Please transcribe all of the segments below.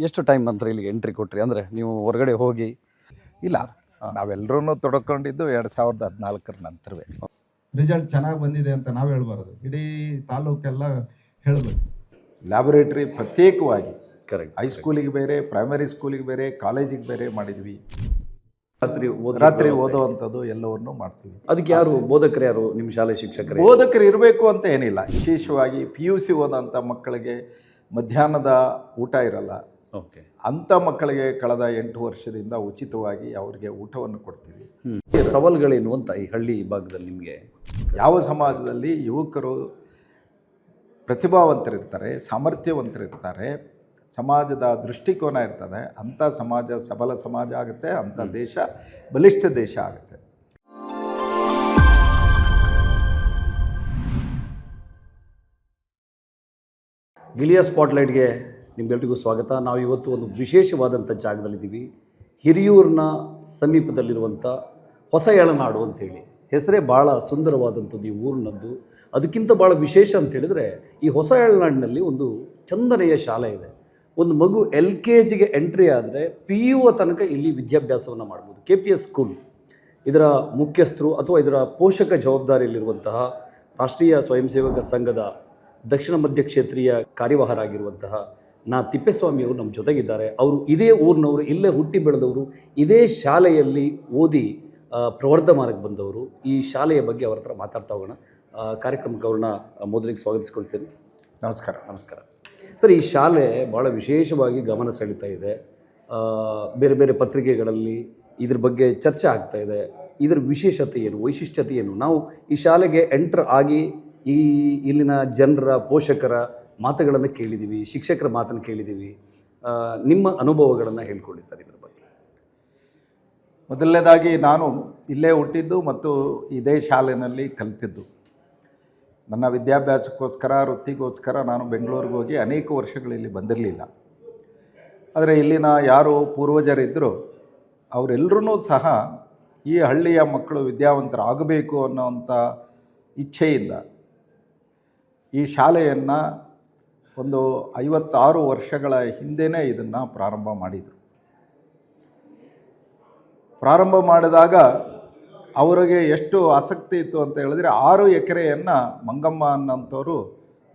ಎಷ್ಟು ಟೈಮ್ ನಂತರ ಇಲ್ಲಿಗೆ ಎಂಟ್ರಿ ಕೊಟ್ರಿ? ಅಂದರೆ ನೀವು ಹೊರಗಡೆ ಹೋಗಿ? ಇಲ್ಲ, ನಾವೆಲ್ಲರೂ ತೊಡಕೊಂಡಿದ್ದು 2014 ನಂತರವೇ. ರಿಸಲ್ಟ್ ಚೆನ್ನಾಗಿ ಬಂದಿದೆ ಅಂತ ನಾವು ಹೇಳ್ಬಾರ್ದು, ಇಡೀ ತಾಲೂಕೆಲ್ಲ ಹೇಳಬೇಕು. ಲ್ಯಾಬೊರೇಟ್ರಿ ಪ್ರತ್ಯೇಕವಾಗಿ ಕರೆಕ್ಟ್. ಹೈಸ್ಕೂಲಿಗೆ ಬೇರೆ, ಪ್ರೈಮರಿ ಸ್ಕೂಲಿಗೆ ಬೇರೆ, ಕಾಲೇಜಿಗೆ ಬೇರೆ ಮಾಡಿದ್ವಿ. ರಾತ್ರಿ ಓದೋವಂಥದ್ದು ಎಲ್ಲವನ್ನೂ ಮಾಡ್ತೀವಿ. ಅದಕ್ಕೆ ಯಾರು ಬೋಧಕರು, ಯಾರು ನಿಮ್ಮ ಶಾಲೆ ಶಿಕ್ಷಕರು? ಬೋಧಕರು ಇರಬೇಕು ಅಂತ ಏನಿಲ್ಲ. ವಿಶೇಷವಾಗಿ PUC ಓದೋಂಥ ಮಕ್ಕಳಿಗೆ ಮಧ್ಯಾಹ್ನದ ಊಟ ಇರಲ್ಲ. ಓಕೆ. ಅಂಥ ಮಕ್ಕಳಿಗೆ ಕಳೆದ 8 ವರ್ಷದಿಂದ ಉಚಿತವಾಗಿ ಅವರಿಗೆ ಊಟವನ್ನು ಕೊಡ್ತೀವಿ. ಸವಾಲುಗಳೇನು ಅಂತ ಈ ಹಳ್ಳಿ ಭಾಗದಲ್ಲಿ ನಿಮಗೆ? ಯಾವ ಸಮಾಜದಲ್ಲಿ ಯುವಕರು ಪ್ರತಿಭಾವಂತರಿರ್ತಾರೆ, ಸಾಮರ್ಥ್ಯವಂತರಿರ್ತಾರೆ, ಸಮಾಜದ ದೃಷ್ಟಿಕೋನ ಇರ್ತದೆ, ಅಂಥ ಸಮಾಜ ಸಬಲ ಸಮಾಜ ಆಗುತ್ತೆ, ಅಂಥ ದೇಶ ಬಲಿಷ್ಠ ದೇಶ ಆಗುತ್ತೆ. ಗಿಲಿಯಾ ಸ್ಪಾಟ್ಲೈಟ್ಗೆ ನಿಮ್ಗೆಲ್ರಿಗೂ ಸ್ವಾಗತ. ನಾವು ಇವತ್ತು ಒಂದು ವಿಶೇಷವಾದಂಥ ಜಾಗದಲ್ಲಿದ್ದೀವಿ. ಹಿರಿಯೂರಿನ ಸಮೀಪದಲ್ಲಿರುವಂಥ ಹೊಸ ಎಳನಾಡು ಅಂತೇಳಿ. ಹೆಸರೇ ಭಾಳ ಸುಂದರವಾದಂಥದ್ದು ಈ ಊರಿನದ್ದು. ಅದಕ್ಕಿಂತ ಭಾಳ ವಿಶೇಷ ಅಂತ ಹೇಳಿದರೆ ಈ ಹೊಸ ಎಳನಾಡಿನಲ್ಲಿ ಒಂದು ಚಂದನೆಯ ಶಾಲೆ ಇದೆ. ಒಂದು ಮಗು LKGಗೆ ಎಂಟ್ರಿ ಆದರೆ PU ತನಕ ಇಲ್ಲಿ ವಿದ್ಯಾಭ್ಯಾಸವನ್ನು ಮಾಡ್ಬೋದು. KPS ಸ್ಕೂಲ್ ಇದರ ಮುಖ್ಯಸ್ಥರು ಅಥವಾ ಇದರ ಪೋಷಕ ಜವಾಬ್ದಾರಿಯಲ್ಲಿರುವಂತಹ ರಾಷ್ಟ್ರೀಯ ಸ್ವಯಂ ಸೇವಕ ಸಂಘದ ದಕ್ಷಿಣ ಮಧ್ಯ ಕ್ಷೇತ್ರೀಯ ಕಾರ್ಯವಾಹರಾಗಿರುವಂತಹ ತಿಪ್ಪೇಸ್ವಾಮಿಯವರು ನಮ್ಮ ಜೊತೆಗಿದ್ದಾರೆ. ಅವರು ಇದೇ ಊರಿನವರು, ಇಲ್ಲೇ ಹುಟ್ಟಿ ಬೆಳೆದವರು, ಇದೇ ಶಾಲೆಯಲ್ಲಿ ಓದಿ ಪ್ರವರ್ಧಮಾನಕ್ಕೆ ಬಂದವರು. ಈ ಶಾಲೆಯ ಬಗ್ಗೆ ಅವರ ಹತ್ರ ಮಾತಾಡ್ತಾ ಹೋಗೋಣ. ಕಾರ್ಯಕ್ರಮಕ್ಕೆ ಅವ್ರನ್ನ ಮೊದಲಿಗೆ ಸ್ವಾಗತಿಸ್ಕೊಳ್ತೇನೆ. ನಮಸ್ಕಾರ. ನಮಸ್ಕಾರ ಸರ್. ಈ ಶಾಲೆ ಭಾಳ ವಿಶೇಷವಾಗಿ ಗಮನ ಸೆಳೀತಾ ಇದೆ. ಬೇರೆ ಬೇರೆ ಪತ್ರಿಕೆಗಳಲ್ಲಿ ಇದ್ರ ಬಗ್ಗೆ ಚರ್ಚೆ ಆಗ್ತಾ ಇದೆ. ಇದರ ವಿಶೇಷತೆ ಏನು, ವೈಶಿಷ್ಟ್ಯತೆ ಏನು? ನಾವು ಈ ಶಾಲೆಗೆ ಎಂಟರ್ ಆಗಿ ಇಲ್ಲಿನ ಜನರ, ಪೋಷಕರ ಮಾತುಗಳನ್ನು ಕೇಳಿದ್ದೀವಿ, ಶಿಕ್ಷಕರ ಮಾತನ್ನು ಕೇಳಿದ್ದೀವಿ. ನಿಮ್ಮ ಅನುಭವಗಳನ್ನು ಹೇಳ್ಕೊಳ್ಳಿ ಸರ್ ಇದ್ರ ಬಗ್ಗೆ. ಮೊದಲನೇದಾಗಿ ನಾನು ಇಲ್ಲೇ ಹುಟ್ಟಿದ್ದು ಮತ್ತು ಇದೇ ಶಾಲೆಯಲ್ಲಿ ಕಲಿತಿದ್ದು. ನನ್ನ ವಿದ್ಯಾಭ್ಯಾಸಕ್ಕೋಸ್ಕರ, ವೃತ್ತಿಗೋಸ್ಕರ ನಾನು ಬೆಂಗಳೂರಿಗೆ ಹೋಗಿ ಅನೇಕ ವರ್ಷಗಳಲ್ಲಿ ಬಂದಿರಲಿಲ್ಲ. ಆದರೆ ಇಲ್ಲಿನ ಯಾರು ಪೂರ್ವಜರಿದ್ದರು ಅವರೆಲ್ಲರೂ ಸಹ ಈ ಹಳ್ಳಿಯ ಮಕ್ಕಳು ವಿದ್ಯಾವಂತರಾಗಬೇಕು ಅನ್ನೋವಂಥ ಇಚ್ಛೆಯಿಂದ ಈ ಶಾಲೆಯನ್ನು ಒಂದು 56 ವರ್ಷಗಳ ಹಿಂದೆಯೇ ಇದನ್ನು ಪ್ರಾರಂಭ ಮಾಡಿದರು. ಪ್ರಾರಂಭ ಮಾಡಿದಾಗ ಅವರಿಗೆ ಎಷ್ಟು ಆಸಕ್ತಿ ಇತ್ತು ಅಂತ ಹೇಳಿದ್ರೆ 6 ಎಕರೆಯನ್ನು ಮಂಗಮ್ಮ ಅನ್ನೋಂಥವ್ರು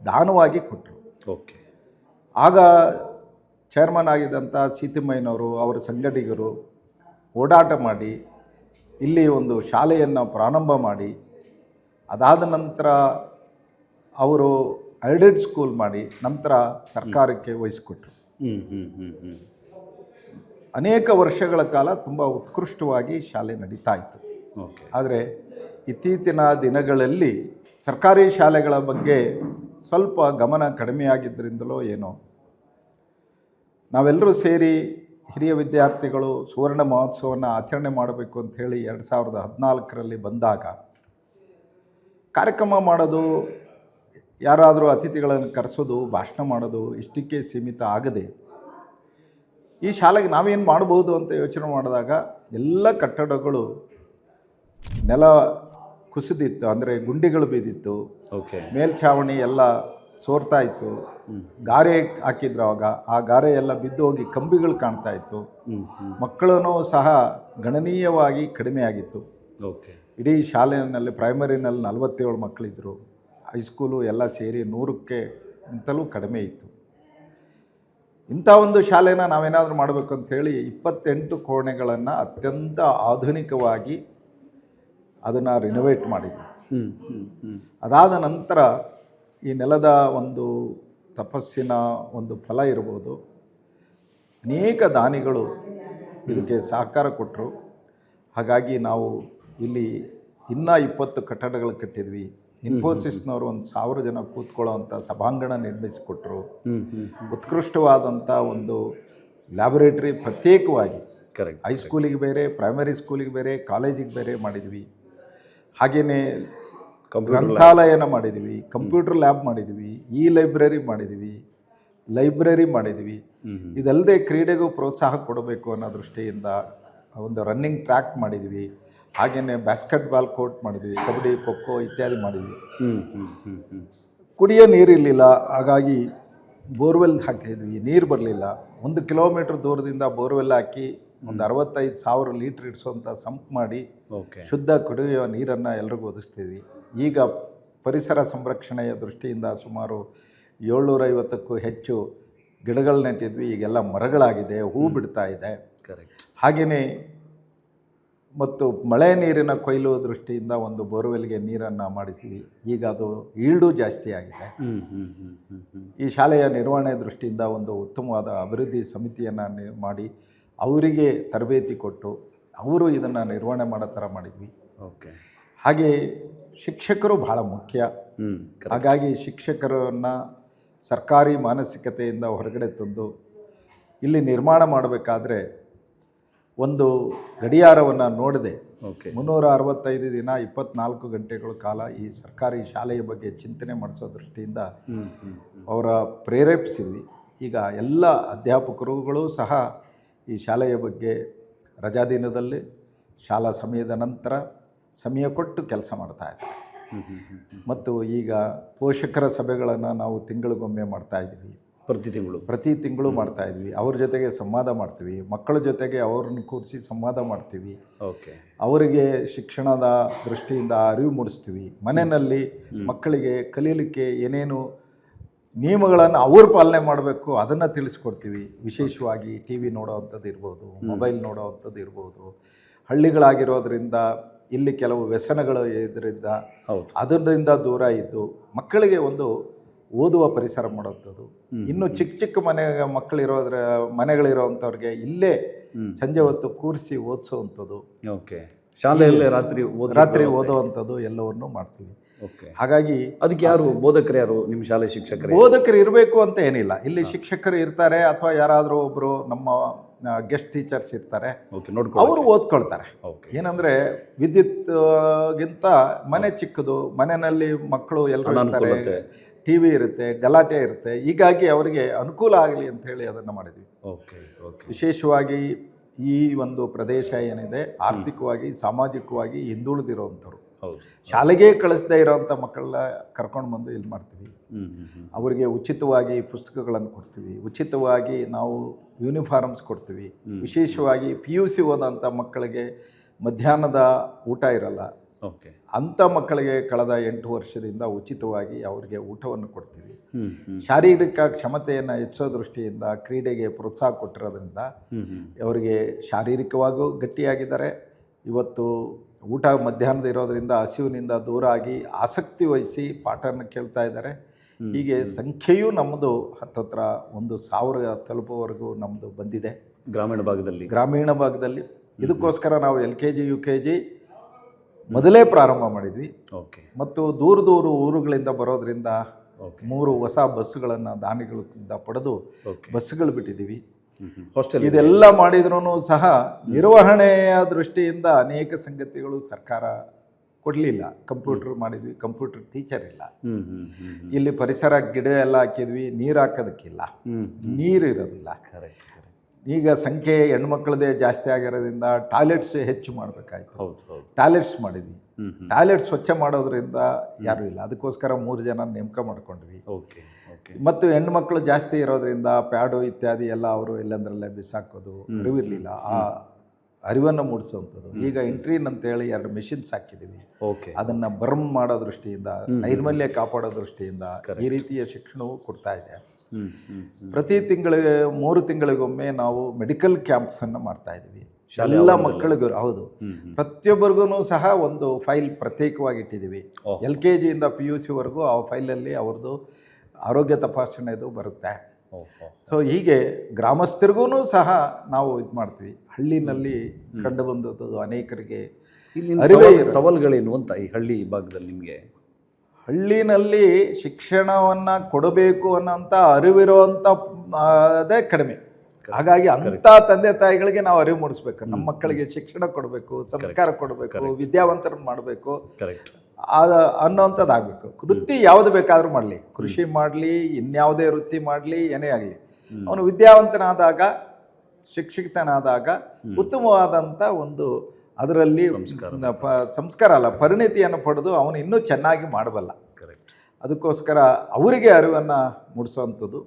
ದಾನವಾಗಿ ಕೊಟ್ಟರು. ಓಕೆ. ಆಗ ಚೇರ್ಮನ್ ಆಗಿದ್ದಂಥ ಸೀತಿಮ್ಮಯ್ಯನವರು, ಅವರ ಸಂಗಡಿಗರು ಓಡಾಟ ಮಾಡಿ ಇಲ್ಲಿ ಒಂದು ಶಾಲೆಯನ್ನು ಪ್ರಾರಂಭ ಮಾಡಿ, ಅದಾದ ನಂತರ ಅವರು ಐಡೆಡ್ ಸ್ಕೂಲ್ ಮಾಡಿ ನಂತರ ಸರ್ಕಾರಕ್ಕೆ ವಹಿಸಿಕೊಟ್ರು. ಅನೇಕ ವರ್ಷಗಳ ಕಾಲ ತುಂಬ ಉತ್ಕೃಷ್ಟವಾಗಿ ಶಾಲೆ ನಡೀತಾ ಇತ್ತು. ಆದರೆ ಇತ್ತೀಚಿನ ದಿನಗಳಲ್ಲಿ ಸರ್ಕಾರಿ ಶಾಲೆಗಳ ಬಗ್ಗೆ ಸ್ವಲ್ಪ ಗಮನ ಕಡಿಮೆಯಾಗಿದ್ದರಿಂದಲೋ ಏನೋ ನಾವೆಲ್ಲರೂ ಸೇರಿ ಹಿರಿಯ ವಿದ್ಯಾರ್ಥಿಗಳು ಸುವರ್ಣ ಮಹೋತ್ಸವವನ್ನು ಆಚರಣೆ ಮಾಡಬೇಕು ಅಂಥೇಳಿ 2014ರಲ್ಲಿ ಬಂದಾಗ ಕಾರ್ಯಕ್ರಮ ಮಾಡೋದು, ಯಾರಾದರೂ ಅತಿಥಿಗಳನ್ನು ಕರೆಸೋದು, ಭಾಷಣ ಮಾಡೋದು ಇಷ್ಟಕ್ಕೆ ಸೀಮಿತ ಆಗದೆ ಈ ಶಾಲೆಗೆ ನಾವೇನು ಮಾಡ್ಬೋದು ಅಂತ ಯೋಚನೆ ಮಾಡಿದಾಗ ಎಲ್ಲ ಕಟ್ಟಡಗಳು ನೆಲ ಕುಸಿದಿತ್ತು, ಅಂದರೆ ಗುಂಡಿಗಳು ಬಿದ್ದಿತ್ತು. ಓಕೆ. ಮೇಲ್ಛಾವಣಿ ಎಲ್ಲ ಸೋರ್ತಾ ಇತ್ತು. ಗಾರೆ ಹಾಕಿದ್ರು ಆವಾಗ, ಆ ಗಾರೆ ಎಲ್ಲ ಬಿದ್ದು ಹೋಗಿ ಕಂಬಿಗಳು ಕಾಣ್ತಾ ಇತ್ತು. ಮಕ್ಕಳೂ ಸಹ ಗಣನೀಯವಾಗಿ ಕಡಿಮೆ ಆಗಿತ್ತು. ಓಕೆ. ಇಡೀ ಶಾಲೆಯಲ್ಲಿ ಪ್ರೈಮರಿನಲ್ಲಿ 47 ಮಕ್ಕಳಿದ್ದರು. ಹೈಸ್ಕೂಲು ಎಲ್ಲ ಸೇರಿ 100ಕ್ಕಿಂತಲೂ ಕಡಿಮೆ ಇತ್ತು. ಇಂಥ ಒಂದು ಶಾಲೆನ ನಾವೇನಾದರೂ ಮಾಡಬೇಕು ಅಂಥೇಳಿ 28 ಕೋಣೆಗಳನ್ನು ಅತ್ಯಂತ ಆಧುನಿಕವಾಗಿ ಅದನ್ನು ರಿನೋವೇಟ್ ಮಾಡಿದ್ವಿ. ಅದಾದ ನಂತರ ಈ ನೆಲದ ಒಂದು ತಪಸ್ಸಿನ ಒಂದು ಫಲ ಇರ್ಬೋದು, ಅನೇಕ ದಾನಿಗಳು ಇದಕ್ಕೆ ಸಹಕಾರ ಕೊಟ್ಟರು. ಹಾಗಾಗಿ ನಾವು ಇಲ್ಲಿ ಇನ್ನೂ 20 ಕಟ್ಟಡಗಳು ಕಟ್ಟಿದ್ವಿ. ಇನ್ಫೋಸಿಸ್ನವರು 1000 ಜನ ಕೂತ್ಕೊಳ್ಳೋವಂಥ ಸಭಾಂಗಣ ನಿರ್ಮಿಸಿಕೊಟ್ರು. ಉತ್ಕೃಷ್ಟವಾದಂಥ ಒಂದು ಲ್ಯಾಬೊರೇಟ್ರಿ ಪ್ರತ್ಯೇಕವಾಗಿ ಕರೆಕ್ಟ್ ಹೈಸ್ಕೂಲಿಗೆ ಬೇರೆ, ಪ್ರೈಮರಿ ಸ್ಕೂಲಿಗೆ ಬೇರೆ, ಕಾಲೇಜಿಗೆ ಬೇರೆ ಮಾಡಿದ್ವಿ. ಹಾಗೆಯೇ ಗ್ರಂಥಾಲಯನ ಮಾಡಿದ್ವಿ, ಕಂಪ್ಯೂಟರ್ ಲ್ಯಾಬ್ ಮಾಡಿದ್ವಿ, ಲೈಬ್ರರಿ ಮಾಡಿದ್ವಿ, ಲೈಬ್ರರಿ ಮಾಡಿದ್ವಿ. ಇದಲ್ಲದೆ ಕ್ರೀಡೆಗೂ ಪ್ರೋತ್ಸಾಹ ಕೊಡಬೇಕು ಅನ್ನೋ ದೃಷ್ಟಿಯಿಂದ ಒಂದು ರನ್ನಿಂಗ್ ಟ್ರ್ಯಾಕ್ ಮಾಡಿದ್ವಿ. ಹಾಗೆಯೇ ಬ್ಯಾಸ್ಕೆಟ್ಬಾಲ್ ಕೋರ್ಟ್ ಮಾಡಿದ್ವಿ, ಕಬಡ್ಡಿ, ಖೋ ಖೋ ಇತ್ಯಾದಿ ಮಾಡಿದ್ವಿ. ಕುಡಿಯೋ ನೀರಿರಲಿಲ್ಲ, ಹಾಗಾಗಿ ಬೋರ್ವೆಲ್ ಹಾಕಿದ್ವಿ, ನೀರು ಬರಲಿಲ್ಲ. 1 ಕಿಲೋಮೀಟ್ರ್ ದೂರದಿಂದ ಬೋರ್ವೆಲ್ ಹಾಕಿ ಒಂದು 65,000 ಲೀಟ್ರ್ ಇಡಿಸುವಂಥ ಸಂಪ್ ಮಾಡಿ ಶುದ್ಧ ಕುಡಿಯುವ ನೀರನ್ನು ಎಲ್ರಿಗೂ ಒದಗಿಸ್ತೀವಿ. ಈಗ ಪರಿಸರ ಸಂರಕ್ಷಣೆಯ ದೃಷ್ಟಿಯಿಂದ ಸುಮಾರು 750ಕ್ಕೂ ಹೆಚ್ಚು ಗಿಡಗಳು ನೆಟ್ಟಿದ್ವಿ. ಈಗೆಲ್ಲ ಮರಗಳಾಗಿದೆ, ಹೂ ಬಿಡ್ತಾ ಇದೆ. ಕರೆಕ್ಟ್. ಹಾಗೆಯೇ ಮತ್ತು ಮಳೆ ನೀರಿನ ಕೊಯ್ಲು ದೃಷ್ಟಿಯಿಂದ ಒಂದು ಬೋರ್ವೆಲ್ಗೆ ನೀರನ್ನು ಮಾಡಿಸಿದ್ವಿ. ಈಗ ಅದು ಈಲ್ಡು ಜಾಸ್ತಿ ಆಗಿದೆ. ಈ ಶಾಲೆಯ ನಿರ್ವಹಣೆ ದೃಷ್ಟಿಯಿಂದ ಒಂದು ಉತ್ತಮವಾದ ಅಭಿವೃದ್ಧಿ ಸಮಿತಿಯನ್ನು ಮಾಡಿ ಅವರಿಗೆ ತರಬೇತಿ ಕೊಟ್ಟು ಅವರು ಇದನ್ನು ನಿರ್ವಹಣೆ ಮಾಡೋ ಥರ ಮಾಡಿದ್ವಿ. ಓಕೆ. ಹಾಗೆ ಶಿಕ್ಷಕರು ಭಾಳ ಮುಖ್ಯ. ಹಾಗಾಗಿ ಶಿಕ್ಷಕರನ್ನು ಸರ್ಕಾರಿ ಮಾನಸಿಕತೆಯಿಂದ ಹೊರಗಡೆ ತಂದು ಇಲ್ಲಿ ನಿರ್ಮಾಣ ಮಾಡಬೇಕಾದ್ರೆ ಒಂದು ಗಡಿಯಾರವನ್ನು ನೋಡದೆ 365 ದಿನ 24 ಗಂಟೆಗಳ ಕಾಲ ಈ ಸರ್ಕಾರಿ ಶಾಲೆಯ ಬಗ್ಗೆ ಚಿಂತನೆ ಮಾಡಿಸೋ ದೃಷ್ಟಿಯಿಂದ ಅವರ ಪ್ರೇರೇಪಿಸಿದ್ವಿ. ಈಗ ಎಲ್ಲ ಅಧ್ಯಾಪಕರುಗಳು ಸಹ ಈ ಶಾಲೆಯ ಬಗ್ಗೆ ರಜಾ ದಿನದಲ್ಲಿ ಶಾಲಾ ಸಮಯದ ನಂತರ ಸಮಯ ಕೊಟ್ಟು ಕೆಲಸ ಮಾಡ್ತಾ ಇದ್ದಾರೆ. ಮತ್ತು ಈಗ ಪೋಷಕರ ಸಭೆಗಳನ್ನು ನಾವು ತಿಂಗಳಿಗೊಮ್ಮೆ ಮಾಡ್ತಾಯಿದ್ವಿ. ಪ್ರತಿ ತಿಂಗಳು ಮಾಡ್ತಾಯಿದ್ವಿ. ಅವ್ರ ಜೊತೆಗೆ ಸಂವಾದ ಮಾಡ್ತೀವಿ, ಮಕ್ಕಳ ಜೊತೆಗೆ ಅವ್ರನ್ನ ಕೂರಿಸಿ ಸಂವಾದ ಮಾಡ್ತೀವಿ. ಅವರಿಗೆ ಶಿಕ್ಷಣದ ದೃಷ್ಟಿಯಿಂದ ಅರಿವು ಮೂಡಿಸ್ತೀವಿ. ಮನೆಯಲ್ಲಿ ಮಕ್ಕಳಿಗೆ ಕಲೀಲಿಕ್ಕೆ ಏನೇನು ನಿಯಮಗಳನ್ನು ಅವ್ರು ಪಾಲನೆ ಮಾಡಬೇಕು ಅದನ್ನು ತಿಳಿಸ್ಕೊಡ್ತೀವಿ. ವಿಶೇಷವಾಗಿ ಟಿ ವಿ ನೋಡೋವಂಥದ್ದು ಇರ್ಬೋದು, ಮೊಬೈಲ್ ನೋಡೋವಂಥದ್ದು ಇರ್ಬೋದು. ಹಳ್ಳಿಗಳಾಗಿರೋದ್ರಿಂದ ಇಲ್ಲಿ ಕೆಲವು ವ್ಯಸನಗಳು ಇದರಿಂದ ಅದರಿಂದ ದೂರ ಇದ್ದು ಮಕ್ಕಳಿಗೆ ಒಂದು ಓದುವ ಪರಿಸರ ಮಾಡೋವಂಥದ್ದು. ಇನ್ನು ಚಿಕ್ಕ ಚಿಕ್ಕ ಮನೆಗಳಿರೋವಂಥವ್ರಿಗೆ ಇಲ್ಲೇ ಸಂಜೆ ಹೊತ್ತು ಕೂರಿಸಿ ಓದಿಸೋವಂಥದ್ದು, ಶಾಲೆಯಲ್ಲೇ ರಾತ್ರಿ ಓದುವಂಥದ್ದು ಎಲ್ಲವನ್ನೂ ಮಾಡ್ತೀವಿ. ಹಾಗಾಗಿ ಅದಕ್ಕೆ ಯಾರು ಬೋಧಕರು, ಯಾರು ನಿಮ್ಮ ಶಾಲೆ ಶಿಕ್ಷಕರು? ಬೋಧಕರು ಇರಬೇಕು ಅಂತ ಏನಿಲ್ಲ. ಇಲ್ಲಿ ಶಿಕ್ಷಕರು ಇರ್ತಾರೆ ಅಥವಾ ಯಾರಾದರೂ ಒಬ್ಬರು ನಮ್ಮ ಗೆಸ್ಟ್ ಟೀಚರ್ಸ್ ಇರ್ತಾರೆ, ಅವರು ಓದ್ಕೊಳ್ತಾರೆ. ಏನಂದರೆ ವಿದ್ಯುತ್ಗಿಂತ ಮನೆ ಚಿಕ್ಕದು, ಮನೆಯಲ್ಲಿ ಮಕ್ಕಳು ಎಲ್ಲರೂ ಇರ್ತಾರೆ, ಟಿ ವಿ ಇರುತ್ತೆ, ಗಲಾಟೆ ಇರುತ್ತೆ. ಹೀಗಾಗಿ ಅವರಿಗೆ ಅನುಕೂಲ ಆಗಲಿ ಅಂಥೇಳಿ ಅದನ್ನು ಮಾಡಿದ್ವಿ. ವಿಶೇಷವಾಗಿ ಈ ಒಂದು ಪ್ರದೇಶ ಏನಿದೆ ಆರ್ಥಿಕವಾಗಿ ಸಾಮಾಜಿಕವಾಗಿ ಹಿಂದುಳಿದಿರೋವಂಥವ್ರು, ಶಾಲೆಗೆ ಕಳಿಸದೇ ಇರೋವಂಥ ಮಕ್ಕಳನ್ನ ಕರ್ಕೊಂಡು ಬಂದು ಇಲ್ಲಿ ಮಾಡ್ತೀವಿ. ಅವರಿಗೆ ಉಚಿತವಾಗಿ ಪುಸ್ತಕಗಳನ್ನು ಕೊಡ್ತೀವಿ, ಉಚಿತವಾಗಿ ನಾವು ಯೂನಿಫಾರ್ಮ್ಸ್ ಕೊಡ್ತೀವಿ. ವಿಶೇಷವಾಗಿ PUC ಓದೋಂಥ ಮಕ್ಕಳಿಗೆ ಮಧ್ಯಾಹ್ನದ ಊಟ ಇರಲ್ಲ. ಅಂಥ ಮಕ್ಕಳಿಗೆ ಕಳೆದ 8 ವರ್ಷದಿಂದ ಉಚಿತವಾಗಿ ಅವರಿಗೆ ಊಟವನ್ನು ಕೊಡ್ತೀವಿ. ಶಾರೀರಿಕ ಕ್ಷಮತೆಯನ್ನು ಹೆಚ್ಚೋ ದೃಷ್ಟಿಯಿಂದ ಕ್ರೀಡೆಗೆ ಪ್ರೋತ್ಸಾಹ ಕೊಟ್ಟಿರೋದ್ರಿಂದ ಅವರಿಗೆ ಶಾರೀರಿಕವಾಗೂ ಗಟ್ಟಿಯಾಗಿದ್ದಾರೆ. ಇವತ್ತು ಊಟ ಮಧ್ಯಾಹ್ನದ ಇರೋದರಿಂದ ಹಸಿವಿನಿಂದ ದೂರ ಆಗಿ ಆಸಕ್ತಿ ವಹಿಸಿ ಪಾಠನ ಕೇಳ್ತಾ ಇದ್ದಾರೆ. ಹೀಗೆ ಸಂಖ್ಯೆಯೂ ನಮ್ಮದು ಹತ್ತತ್ರ 1,000 ತಲುಪುವವರೆಗೂ ನಮ್ಮದು ಬಂದಿದೆ ಗ್ರಾಮೀಣ ಭಾಗದಲ್ಲಿ. ಇದಕ್ಕೋಸ್ಕರ ನಾವು LKG UKG ಮೊದಲೇ ಪ್ರಾರಂಭ ಮಾಡಿದ್ವಿ. ಮತ್ತು ದೂರ ಊರುಗಳಿಂದ ಬರೋದ್ರಿಂದ 3 ಹೊಸ ಬಸ್ಸುಗಳನ್ನು ದಾನಿಗಳಿಂದ ಪಡೆದು ಬಸ್ಸುಗಳು ಬಿಟ್ಟಿದ್ದೀವಿ. ಇದೆಲ್ಲ ಮಾಡಿದ್ರೂ ಸಹ ನಿರ್ವಹಣೆಯ ದೃಷ್ಟಿಯಿಂದ ಅನೇಕ ಸಂಗತಿಗಳು ಸರ್ಕಾರ ಕೊಡಲಿಲ್ಲ. ಕಂಪ್ಯೂಟರ್ ಮಾಡಿದ್ವಿ, ಕಂಪ್ಯೂಟರ್ ಟೀಚರ್ ಇಲ್ಲ. ಇಲ್ಲಿ ಪರಿಸರ ಗಿಡ ಎಲ್ಲ ಹಾಕಿದ್ವಿ, ನೀರು ಹಾಕೋದಕ್ಕಿಲ್ಲ, ನೀರು ಇರೋದಿಲ್ಲ. ಈಗ ಸಂಖ್ಯೆ ಹೆಣ್ಮಕ್ಳದೇ ಜಾಸ್ತಿ ಆಗಿರೋದ್ರಿಂದ ಟಾಯ್ಲೆಟ್ಸ್ ಹೆಚ್ಚು ಮಾಡಬೇಕಾಯ್ತು. ಟಾಯ್ಲೆಟ್ಸ್ ಮಾಡಿದ್ವಿ. ಟಾಯ್ಲೆಟ್ ಸ್ವಚ್ಛ ಮಾಡೋದ್ರಿಂದ ಯಾರೂ ಇಲ್ಲ. ಅದಕ್ಕೋಸ್ಕರ 3 ಜನ ನೇಮಕ ಮಾಡ್ಕೊಂಡ್ವಿ. ಮತ್ತು ಹೆಣ್ಮಕ್ಳು ಜಾಸ್ತಿ ಇರೋದ್ರಿಂದ ಪ್ಯಾಡು ಇತ್ಯಾದಿ ಎಲ್ಲ ಅವರು ಎಲ್ಲಂದ್ರಲ್ಲೇ ಬಿಸಾಕೋದು, ಅರಿವಿರಲಿಲ್ಲ. ಆ ಅರಿವನ್ನು ಮೂಡಿಸುವಂಥದ್ದು. ಈಗ ಇಂಟ್ರೀನ್ ಅಂತೇಳಿ 2 ಮೆಷಿನ್ಸ್ ಹಾಕಿದ್ದೀವಿ. ಅದನ್ನು ಬರ್ಮ್ ಮಾಡೋ ದೃಷ್ಟಿಯಿಂದ, ನೈರ್ಮಲ್ಯ ಕಾಪಾಡೋ ದೃಷ್ಟಿಯಿಂದ ಈ ರೀತಿಯ ಶಿಕ್ಷಣವು ಕೊಡ್ತಾ ಇದೆ. ಪ್ರತಿ ತಿಂಗಳಿಗೆ 3 ತಿಂಗಳಿಗೊಮ್ಮೆ ನಾವು ಮೆಡಿಕಲ್ ಕ್ಯಾಂಪ್ಸನ್ನು ಮಾಡ್ತಾ ಇದ್ದೀವಿ ಎಲ್ಲ ಮಕ್ಕಳಿಗೂ. ಹೌದು, ಪ್ರತಿಯೊಬ್ಬರಿಗೂ ಸಹ ಒಂದು ಫೈಲ್ ಪ್ರತ್ಯೇಕವಾಗಿ ಇಟ್ಟಿದ್ದೀವಿ. LKG ಇಂದ PUCವರೆಗೂ ಆ ಫೈಲಲ್ಲಿ ಅವ್ರದ್ದು ಆರೋಗ್ಯ ತಪಾಸಣೆದು ಬರುತ್ತೆ. ಸೊ ಹೀಗೆ ಗ್ರಾಮಸ್ಥರಿಗೂ ಸಹ ನಾವು ಇದು ಮಾಡ್ತೀವಿ. ಹಳ್ಳಿನಲ್ಲಿ ಕಂಡು ಬಂದದ್ದು ಅನೇಕರಿಗೆ ಸವಾಲುಗಳೇನು ಅಂತ ಈ ಹಳ್ಳಿ ಭಾಗದಲ್ಲಿ ನಿಮಗೆ? ಹಳ್ಳಿನಲ್ಲಿ ಶಿಕ್ಷಣವನ್ನು ಕೊಡಬೇಕು ಅನ್ನೋಂಥ ಅರಿವಿರುವಂಥ ಅದೇ ಕಡಿಮೆ. ಹಾಗಾಗಿ ಅಂಥ ತಂದೆ ತಾಯಿಗಳಿಗೆ ನಾವು ಅರಿವು ಮೂಡಿಸ್ಬೇಕು. ನಮ್ಮ ಮಕ್ಕಳಿಗೆ ಶಿಕ್ಷಣ ಕೊಡಬೇಕು, ಸಂಸ್ಕಾರ ಕೊಡಬೇಕು, ವಿದ್ಯಾವಂತರನ್ನು ಮಾಡಬೇಕು ಅನ್ನೋವಂಥದ್ದು ಆಗಬೇಕು. ವೃತ್ತಿ ಯಾವುದು ಬೇಕಾದರೂ ಮಾಡಲಿ, ಕೃಷಿ ಮಾಡಲಿ, ಇನ್ಯಾವುದೇ ವೃತ್ತಿ ಮಾಡಲಿ, ಏನೇ ಆಗಲಿ, ಅವನು ವಿದ್ಯಾವಂತನಾದಾಗ, ಶಿಕ್ಷಿತನಾದಾಗ ಉತ್ತಮವಾದಂಥ ಒಂದು ಅದರಲ್ಲಿ ಸಂಸ್ಕಾರ ಅಲ್ಲ ಪರಿಣಿತಿಯನ್ನು ಪಡೆದು ಅವನು ಇನ್ನೂ ಚೆನ್ನಾಗಿ ಮಾಡಬಲ್ಲ. ಅದಕ್ಕೋಸ್ಕರ ಅವರಿಗೆ ಅರಿವನ್ನು ಮೂಡಿಸುವಂಥದ್ದು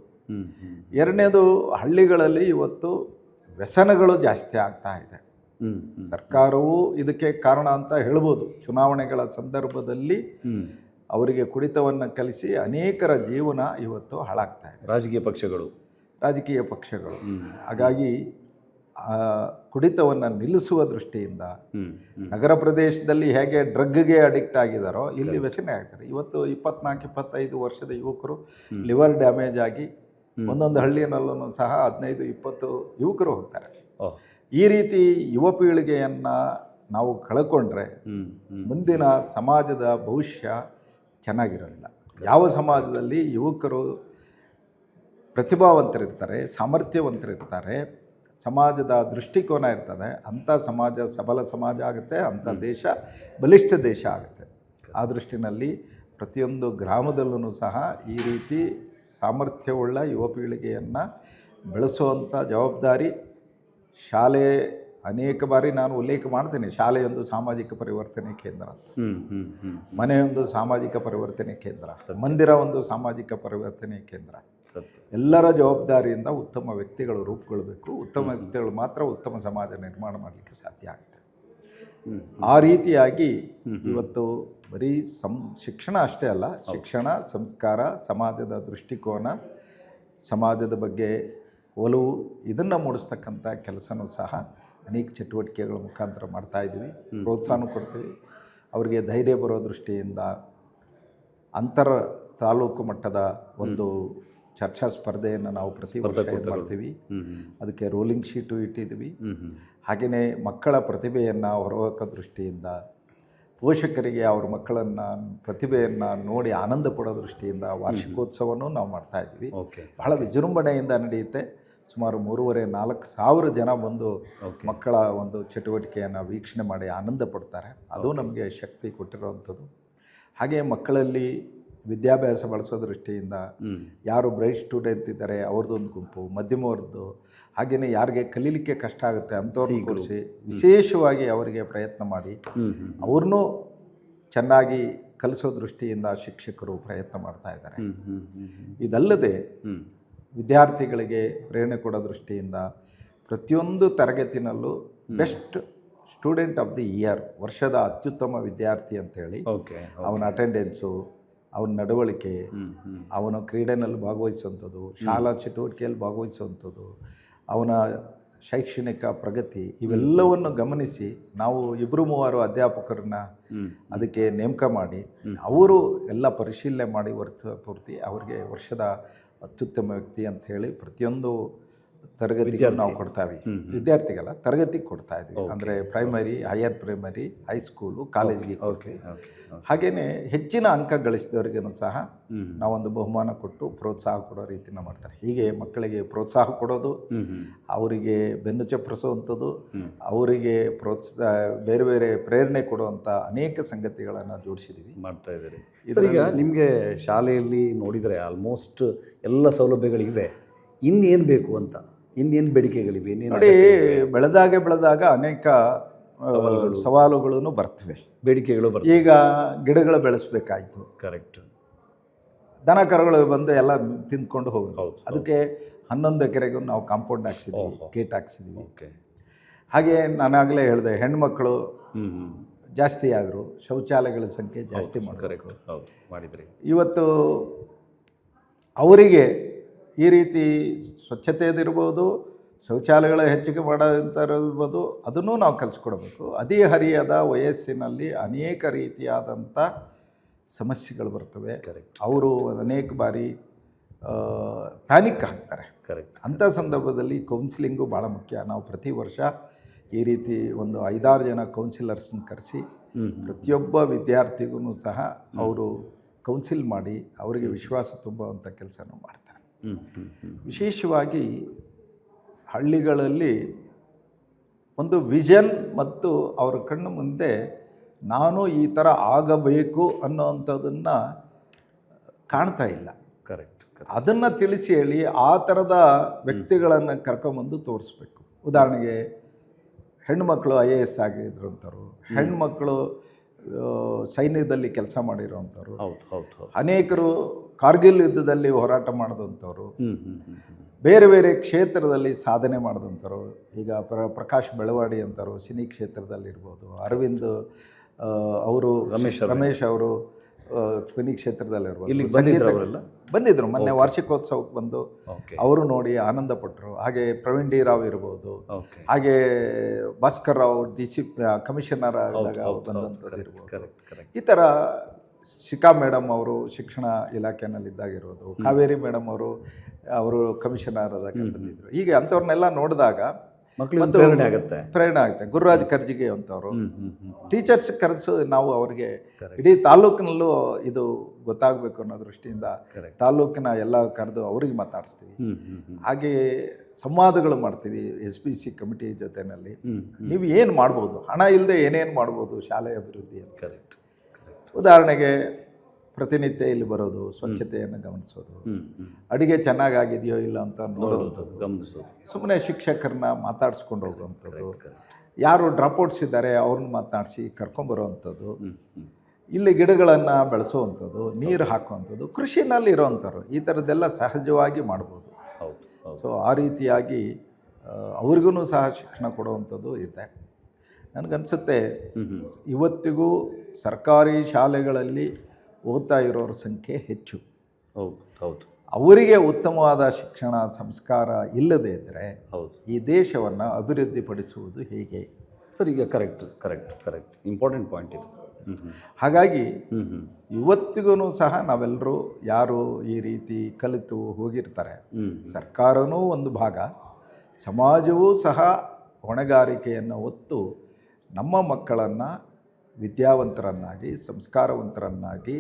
ಎರಡನೇದು, ಹಳ್ಳಿಗಳಲ್ಲಿ ಇವತ್ತು ವ್ಯಸನಗಳು ಜಾಸ್ತಿ ಆಗ್ತಾ ಇದೆ. ಸರ್ಕಾರವು ಇದಕ್ಕೆ ಕಾರಣ ಅಂತ ಹೇಳ್ಬೋದು. ಚುನಾವಣೆಗಳ ಸಂದರ್ಭದಲ್ಲಿ ಅವರಿಗೆ ಕುಡಿತವನ್ನು ಕಲಿಸಿ ಅನೇಕರ ಜೀವನ ಇವತ್ತು ಹಾಳಾಗ್ತಾ ಇದೆ, ರಾಜಕೀಯ ಪಕ್ಷಗಳು. ಹಾಗಾಗಿ ಕುಡಿತವನ್ನು ನಿಲ್ಲಿಸುವ ದೃಷ್ಟಿಯಿಂದ ನಗರ ಪ್ರದೇಶದಲ್ಲಿ ಹೇಗೆ ಡ್ರಗ್ಗೆ ಅಡಿಕ್ಟ್ ಆಗಿದಾರೋ ಇಲ್ಲಿ ವ್ಯಸನ ಆಗ್ತಾರೆ. ಇವತ್ತು 24-25 ವರ್ಷದ ಯುವಕರು ಲಿವರ್ ಡ್ಯಾಮೇಜ್ ಆಗಿ ಒಂದೊಂದು ಹಳ್ಳಿಯಲ್ಲೂ ಸಹ 15-20 ಯುವಕರು ಹೋಗ್ತಾರೆ. ಈ ರೀತಿ ಯುವ ಪೀಳಿಗೆಯನ್ನು ನಾವು ಕಳ್ಕೊಂಡ್ರೆ ಮುಂದಿನ ಸಮಾಜದ ಭವಿಷ್ಯ ಚೆನ್ನಾಗಿರೋದಿಲ್ಲ. ಯಾವ ಸಮಾಜದಲ್ಲಿ ಯುವಕರು ಪ್ರತಿಭಾವಂತರಿರ್ತಾರೆ, ಸಾಮರ್ಥ್ಯವಂತರಿರ್ತಾರೆ, ಸಮಾಜದ ದೃಷ್ಟಿಕೋನ ಇರ್ತದೆ, ಅಂಥ ಸಮಾಜ ಸಬಲ ಸಮಾಜ ಆಗುತ್ತೆ, ಅಂಥ ದೇಶ ಬಲಿಷ್ಠ ದೇಶ ಆಗುತ್ತೆ. ಆ ದೃಷ್ಟಿನಲ್ಲಿ ಪ್ರತಿಯೊಂದು ಗ್ರಾಮದಲ್ಲೂ ಸಹ ಈ ರೀತಿ ಸಾಮರ್ಥ್ಯವುಳ್ಳ ಯುವ ಪೀಳಿಗೆಯನ್ನು ಬೆಳೆಸುವಂಥ ಜವಾಬ್ದಾರಿ ಶಾಲೆ. ಅನೇಕ ಬಾರಿ ನಾನು ಉಲ್ಲೇಖ ಮಾಡ್ತೇನೆ, ಶಾಲೆಯೊಂದು ಸಾಮಾಜಿಕ ಪರಿವರ್ತನೆ ಕೇಂದ್ರ ಅಂತ, ಮನೆಯೊಂದು ಸಾಮಾಜಿಕ ಪರಿವರ್ತನೆ ಕೇಂದ್ರ, ಮಂದಿರ ಒಂದು ಸಾಮಾಜಿಕ ಪರಿವರ್ತನೆ ಕೇಂದ್ರ. ಎಲ್ಲರ ಜವಾಬ್ದಾರಿಯಿಂದ ಉತ್ತಮ ವ್ಯಕ್ತಿಗಳು ರೂಪುಗೊಳ್ಳಬೇಕು. ಉತ್ತಮ ವ್ಯಕ್ತಿಗಳು ಮಾತ್ರ ಉತ್ತಮ ಸಮಾಜ ನಿರ್ಮಾಣ ಮಾಡಲಿಕ್ಕೆ ಸಾಧ್ಯ ಆಗುತ್ತೆ. ಆ ರೀತಿಯಾಗಿ ಇವತ್ತು ಬರೀ ಶಿಕ್ಷಣ ಅಷ್ಟೇ ಅಲ್ಲ, ಶಿಕ್ಷಣ, ಸಂಸ್ಕಾರ, ಸಮಾಜದ ದೃಷ್ಟಿಕೋನ, ಸಮಾಜದ ಬಗ್ಗೆ ಒಲವು, ಇದನ್ನು ಮೂಡಿಸ್ತಕ್ಕಂಥ ಕೆಲಸನೂ ಸಹ ಅನೇಕ ಚಟುವಟಿಕೆಗಳ ಮುಖಾಂತರ ಮಾಡ್ತಾಯಿದ್ದೀವಿ. ಪ್ರೋತ್ಸಾಹ ಕೊಡ್ತೀವಿ. ಅವರಿಗೆ ಧೈರ್ಯ ಬರೋ ದೃಷ್ಟಿಯಿಂದ ಅಂತರ ತಾಲೂಕು ಮಟ್ಟದ ಒಂದು ಚರ್ಚಾ ಸ್ಪರ್ಧೆಯನ್ನು ನಾವು ಪ್ರತಿ ವರ್ಷ ಮಾಡ್ತೀವಿ. ಅದಕ್ಕೆ ರೋಲಿಂಗ್ ಶೀಟು ಇಟ್ಟಿದ್ದೀವಿ. ಹಾಗೆಯೇ ಮಕ್ಕಳ ಪ್ರತಿಭೆಯನ್ನು ಹೊರಹಾಕೋ ದೃಷ್ಟಿಯಿಂದ, ಪೋಷಕರಿಗೆ ಅವ್ರ ಮಕ್ಕಳನ್ನು ಪ್ರತಿಭೆಯನ್ನು ನೋಡಿ ಆನಂದ ಪಡೋ ದೃಷ್ಟಿಯಿಂದ ವಾರ್ಷಿಕೋತ್ಸವನೂ ನಾವು ಮಾಡ್ತಾಯಿದ್ದೀವಿ. ಬಹಳ ವಿಜೃಂಭಣೆಯಿಂದ ನಡೆಯುತ್ತೆ. ಸುಮಾರು 3,500-4 ಸಾವಿರ ಜನ ಬಂದು ಮಕ್ಕಳ ಒಂದು ಚಟುವಟಿಕೆಯನ್ನು ವೀಕ್ಷಣೆ ಮಾಡಿ ಆನಂದ ಪಡ್ತಾರೆ. ಅದು ನಮಗೆ ಶಕ್ತಿ ಕೊಟ್ಟಿರೋವಂಥದ್ದು. ಹಾಗೆ ಮಕ್ಕಳಲ್ಲಿ ವಿದ್ಯಾಭ್ಯಾಸ ಬಳಸೋ ದೃಷ್ಟಿಯಿಂದ ಯಾರು ಬ್ರೈಟ್ ಸ್ಟೂಡೆಂಟ್ ಇದ್ದಾರೆ ಅವ್ರದ್ದೊಂದು ಗುಂಪು, ಮಧ್ಯಮ ವರ್ಗದ್ದು, ಹಾಗೆಯೇ ಯಾರಿಗೆ ಕಲೀಲಿಕ್ಕೆ ಕಷ್ಟ ಆಗುತ್ತೆ ಅಂಥವ್ರನ್ನ ಕೂರಿಸಿ ವಿಶೇಷವಾಗಿ ಅವರಿಗೆ ಪ್ರಯತ್ನ ಮಾಡಿ ಅವ್ರನ್ನೂ ಚೆನ್ನಾಗಿ ಕಲಿಸೋ ದೃಷ್ಟಿಯಿಂದ ಶಿಕ್ಷಕರು ಪ್ರಯತ್ನ ಮಾಡ್ತಾ ಇದ್ದಾರೆ. ಇದಲ್ಲದೆ ವಿದ್ಯಾರ್ಥಿಗಳಿಗೆ ಪ್ರೇರಣೆ ಕೊಡೋ ದೃಷ್ಟಿಯಿಂದ ಪ್ರತಿಯೊಂದು ತರಗತಿನಲ್ಲೂ best student of the year, ವರ್ಷದ ಅತ್ಯುತ್ತಮ ವಿದ್ಯಾರ್ಥಿ ಅಂತೇಳಿ ಅವನ ಅಟೆಂಡೆನ್ಸು, ಅವನ ನಡವಳಿಕೆ, ಅವನ ಕ್ರೀಡೆಯಲ್ಲಿ ಭಾಗವಹಿಸುವಂಥದ್ದು, ಶಾಲಾ ಚಟುವಟಿಕೆಯಲ್ಲಿ ಭಾಗವಹಿಸುವಂಥದ್ದು, ಅವನ ಶೈಕ್ಷಣಿಕ ಪ್ರಗತಿ, ಇವೆಲ್ಲವನ್ನು ಗಮನಿಸಿ ನಾವು 2-3 ಅಧ್ಯಾಪಕರನ್ನ ಅದಕ್ಕೆ ನೇಮಕ ಮಾಡಿ ಅವರು ಎಲ್ಲ ಪರಿಶೀಲನೆ ಮಾಡಿ ಪೂರ್ತಿ ಅವರಿಗೆ ವರ್ಷದ ಅತ್ಯುತ್ತಮ ವ್ಯಕ್ತಿ ಅಂತ ಹೇಳಿ ಪ್ರತಿಯೊಂದು ತರಗತಿಗೆ ನಾವು ಕೊಡ್ತಾವೆ. ವಿದ್ಯಾರ್ಥಿಗೆಲ್ಲ ತರಗತಿಗೆ ಕೊಡ್ತಾ ಇದ್ವಿ. ಅಂದರೆ ಪ್ರೈಮರಿ, ಹೈಯರ್ ಪ್ರೈಮರಿ, ಹೈಸ್ಕೂಲು, ಕಾಲೇಜಿಗೆ ಕೊಡ್ತೀವಿ. ಹಾಗೆಯೇ ಹೆಚ್ಚಿನ ಅಂಕ ಗಳಿಸಿದವರಿಗೂ ಸಹ ನಾವೊಂದು ಬಹುಮಾನ ಕೊಟ್ಟು ಪ್ರೋತ್ಸಾಹ ಕೊಡೋ ರೀತಿನ ಮಾಡ್ತಾರೆ. ಹೀಗೆ ಮಕ್ಕಳಿಗೆ ಪ್ರೋತ್ಸಾಹ ಕೊಡೋದು, ಅವರಿಗೆ ಬೆನ್ನು ಚಪ್ಪರಿಸುವಂಥದ್ದು, ಅವರಿಗೆ ಬೇರೆ ಬೇರೆ ಪ್ರೇರಣೆ ಕೊಡುವಂಥ ಅನೇಕ ಸಂಗತಿಗಳನ್ನು ಜೋಡಿಸಿದ್ದೀವಿ, ಮಾಡ್ತಾ ಇದ್ದೀರಿ. ಈಗ ನಿಮಗೆ ಶಾಲೆಯಲ್ಲಿ ನೋಡಿದರೆ ಆಲ್ಮೋಸ್ಟ್ ಎಲ್ಲ ಸೌಲಭ್ಯಗಳಿವೆ, ಇನ್ನೇನು ಬೇಕು ಅಂತ, ಇನ್ನೇನು ಬೇಡಿಕೆಗಳಿವೆ? ನೋಡಿ, ಬೆಳೆದಾಗ ಅನೇಕ ಸವಾಲುಗಳನ್ನು ಬರ್ತವೆ, ಬೇಡಿಕೆಗಳು ಬರ್ತವೆ. ಈಗ ಗಿಡಗಳು ಬೆಳೆಸಬೇಕಾಯಿತು, ಕರೆಕ್ಟ್. ದನ ಕರುಗಳು ಬಂದು ಎಲ್ಲ ತಿಂದ್ಕೊಂಡು ಹೋಗೋದು. ಅದಕ್ಕೆ 11 ಎಕರೆಗೂ ನಾವು ಕಾಂಪೌಂಡ್ ಹಾಕ್ಸಿದ್ವಿ, ಗೇಟ್ ಹಾಕ್ಸಿದ್ವಿ. ಹಾಗೆ ನಾನಾಗಲೇ ಹೇಳಿದೆ, ಹೆಣ್ಮಕ್ಳು ಜಾಸ್ತಿ ಆದರು, ಶೌಚಾಲಯಗಳ ಸಂಖ್ಯೆ ಜಾಸ್ತಿ ಮಾಡಿದ್ರಿ. ಇವತ್ತು ಅವರಿಗೆ ಈ ರೀತಿ ಸ್ವಚ್ಛತೆಯದಿರ್ಬೋದು, ಶೌಚಾಲಯಗಳ ಹೆಚ್ಚಿಗೆ ಮಾಡೋಂಥಿರ್ಬೋದು, ಅದನ್ನು ನಾವು ಕಲಿಸ್ಕೊಡ್ಬೇಕು. ಹದಿಹರಿಯದ ವಯಸ್ಸಿನಲ್ಲಿ ಅನೇಕ ರೀತಿಯಾದಂಥ ಸಮಸ್ಯೆಗಳು ಬರ್ತವೆ. ಅವರು ಅನೇಕ ಬಾರಿ ಪ್ಯಾನಿಕ್ ಆಗ್ತಾರೆ. ಅಂಥ ಸಂದರ್ಭದಲ್ಲಿ ಕೌನ್ಸಿಲಿಂಗು ಭಾಳ ಮುಖ್ಯ. ನಾವು ಪ್ರತಿ ವರ್ಷ ಈ ರೀತಿ ಒಂದು 5-6 ಜನ ಕೌನ್ಸಿಲರ್ಸ್ನ ಕರೆಸಿ ಪ್ರತಿಯೊಬ್ಬ ವಿದ್ಯಾರ್ಥಿಗೂ ಸಹ ಅವರು ಕೌನ್ಸಿಲ್ ಮಾಡಿ ಅವರಿಗೆ ವಿಶ್ವಾಸ ತುಂಬುವಂಥ ಕೆಲಸನೂ ಮಾಡ್ತಾರೆ. ವಿಶೇಷವಾಗಿ ಹಳ್ಳಿಗಳಲ್ಲಿ ಒಂದು ವಿಷನ್ ಮತ್ತು ಅವರ ಕಣ್ಣು ಮುಂದೆ ನಾನು ಈ ಥರ ಆಗಬೇಕು ಅನ್ನೋವಂಥದ್ದನ್ನು ಕಾಣ್ತಾ ಇಲ್ಲ. ಅದನ್ನು ತಿಳಿಸಿ ಹೇಳಿ ಆ ಥರದ ವ್ಯಕ್ತಿಗಳನ್ನು ಕರ್ಕೊಂಬಂದು ತೋರಿಸ್ಬೇಕು. ಉದಾಹರಣೆಗೆ ಹೆಣ್ಣುಮಕ್ಕಳು IAS ಆಗಿದ್ರಂಥವ್ರು, ಹೆಣ್ಮಕ್ಕಳು ಸೈನ್ಯದಲ್ಲಿ ಕೆಲಸ ಮಾಡಿರೋವಂಥವ್ರು, ಹೌದು ಹೌದು ಹೌದು. ಅನೇಕರು ಕಾರ್ಗಿಲ್ ಯುದ್ಧದಲ್ಲಿ ಹೋರಾಟ ಮಾಡಿದಂಥವ್ರು, ಹ್ಮ್. ಬೇರೆ ಬೇರೆ ಕ್ಷೇತ್ರದಲ್ಲಿ ಸಾಧನೆ ಮಾಡಿದಂಥವ್ರು. ಈಗ ಪ್ರಕಾಶ್ ಬೆಳವಾಡಿ ಅಂತವರು ಸಿನಿ ಕ್ಷೇತ್ರದಲ್ಲಿರ್ಬೋದು, ಅರವಿಂದ್ ಅವರು, ರಮೇಶ್ ಅವರು ಸಿನಿ ಕ್ಷೇತ್ರದಲ್ಲಿರ್ಬೋದು. ಇಲ್ಲಿಗೆ ಬಂದಿದ್ರು ಅವರೆಲ್ಲ? ಬಂದಿದ್ರು, ಮೊನ್ನೆ ವಾರ್ಷಿಕೋತ್ಸವಕ್ಕೆ ಬಂದು ಓಕೆ ಅವರು ನೋಡಿ ಆನಂದಪಟ್ಟರು. ಹಾಗೆ ಪ್ರವೀಣ್ ಡಿ ರಾವ್ ಇರ್ಬೋದು, ಓಕೆ. ಹಾಗೆ ಭಾಸ್ಕರ್ ರಾವ್ DC ಕಮಿಷನರ್ ಆದಾಗ ಬಂದಂಥದ್ದು ಇರ್ಬೋದು. Correct correct. ಈ ಥರ ಶಿಖಾ ಮೇಡಮ್ ಅವರು ಶಿಕ್ಷಣ ಇಲಾಖೆನಲ್ಲಿದ್ದಾಗಿರೋದು, ಕಾವೇರಿ ಮೇಡಮ್ ಅವರು ಕಮಿಷನರ್ ಆದಾಗ ಬಂದಿದ್ರು. ಹೀಗೆ ಅಂಥವ್ರನ್ನೆಲ್ಲ ನೋಡಿದಾಗ ಮಕ್ಕಳಿಗೆ ಪ್ರೇರಣೆ ಆಗುತ್ತೆ. ಪ್ರೇರಣೆ ಆಗುತ್ತೆ. ಗುರುರಾಜ್ ಕರ್ಜಿಗೆ ಅಂತವರು ಟೀಚರ್ಸ್ ಕರೆಸು, ನಾವು ಅವರಿಗೆ ಇಡೀ ತಾಲೂಕಿನಲ್ಲೂ ಇದು ಗೊತ್ತಾಗಬೇಕು ಅನ್ನೋ ದೃಷ್ಟಿಯಿಂದ ತಾಲೂಕಿನ ಎಲ್ಲ ಕರೆದು ಅವ್ರಿಗೆ ಮಾತಾಡಿಸ್ತೀವಿ. ಹಾಗೆಯೇ ಸಂವಾದಗಳು ಮಾಡ್ತೀವಿ SBC ಕಮಿಟಿ ಜೊತೆಯಲ್ಲಿ. ನೀವು ಏನು ಮಾಡ್ಬೋದು, ಹಣ ಇಲ್ಲದೆ ಏನೇನು ಮಾಡ್ಬೋದು ಶಾಲೆ ಅಭಿವೃದ್ಧಿ ಅಂತ. ಕರೆಕ್ಟ್. ಉದಾಹರಣೆಗೆ ಪ್ರತಿನಿತ್ಯ ಇಲ್ಲಿ ಬರೋದು, ಸ್ವಚ್ಛತೆಯನ್ನು ಗಮನಿಸೋದು, ಅಡುಗೆ ಚೆನ್ನಾಗಿದೆಯೋ ಇಲ್ಲ ಅಂತ ನೋಡುವಂಥದ್ದು, ಗಮನಿಸೋದು, ಸುಮ್ಮನೆ ಶಿಕ್ಷಕರನ್ನ ಮಾತಾಡಿಸ್ಕೊಂಡು ಹೋಗುವಂಥದ್ದು, ಯಾರು ಡ್ರಾಪ್ಔಟ್ಸ್ ಇದ್ದಾರೆ ಅವ್ರನ್ನ ಮಾತನಾಡಿಸಿ ಕರ್ಕೊಂಬರೋವಂಥದ್ದು, ಇಲ್ಲಿ ಗಿಡಗಳನ್ನು ಬೆಳೆಸೋವಂಥದ್ದು, ನೀರು ಹಾಕುವಂಥದ್ದು, ಕೃಷಿನಲ್ಲಿ ಇರೋವಂಥವ್ರು ಈ ಥರದ್ದೆಲ್ಲ ಸಹಜವಾಗಿ ಮಾಡ್ಬೋದು. ಸೊ ಆ ರೀತಿಯಾಗಿ ಅವ್ರಿಗೂ ಸಹ ಶಿಕ್ಷಣ ಕೊಡುವಂಥದ್ದು ಇದೆ. ನನಗನ್ಸುತ್ತೆ ಇವತ್ತಿಗೂ ಸರ್ಕಾರಿ ಶಾಲೆಗಳಲ್ಲಿ ಓದ್ತಾ ಇರೋರ ಸಂಖ್ಯೆ ಹೆಚ್ಚು. ಹೌದು ಹೌದು. ಅವರಿಗೆ ಉತ್ತಮವಾದ ಶಿಕ್ಷಣ ಸಂಸ್ಕಾರ ಇಲ್ಲದೇ ಇದ್ದರೆ ಹೌದು ಈ ದೇಶವನ್ನು ಅಭಿವೃದ್ಧಿಪಡಿಸುವುದು ಹೇಗೆ? ಸರ್, ಈಗ ಕರೆಕ್ಟ್ ಇಂಪಾರ್ಟೆಂಟ್ ಪಾಯಿಂಟ್ ಇದು. ಹಾಗಾಗಿ ಇವತ್ತಿಗೂ ಸಹ ನಾವೆಲ್ಲರೂ ಯಾರು ಈ ರೀತಿ ಕಲಿತು ಹೋಗಿರ್ತಾರೆ, ಸರ್ಕಾರವೂ ಒಂದು ಭಾಗ, ಸಮಾಜವೂ ಸಹ ಹೊಣೆಗಾರಿಕೆಯನ್ನು ಹೊತ್ತು ನಮ್ಮ ಮಕ್ಕಳನ್ನು ವಿದ್ಯಾವಂತರನ್ನಾಗಿ, ಸಂಸ್ಕಾರವಂತರನ್ನಾಗಿ,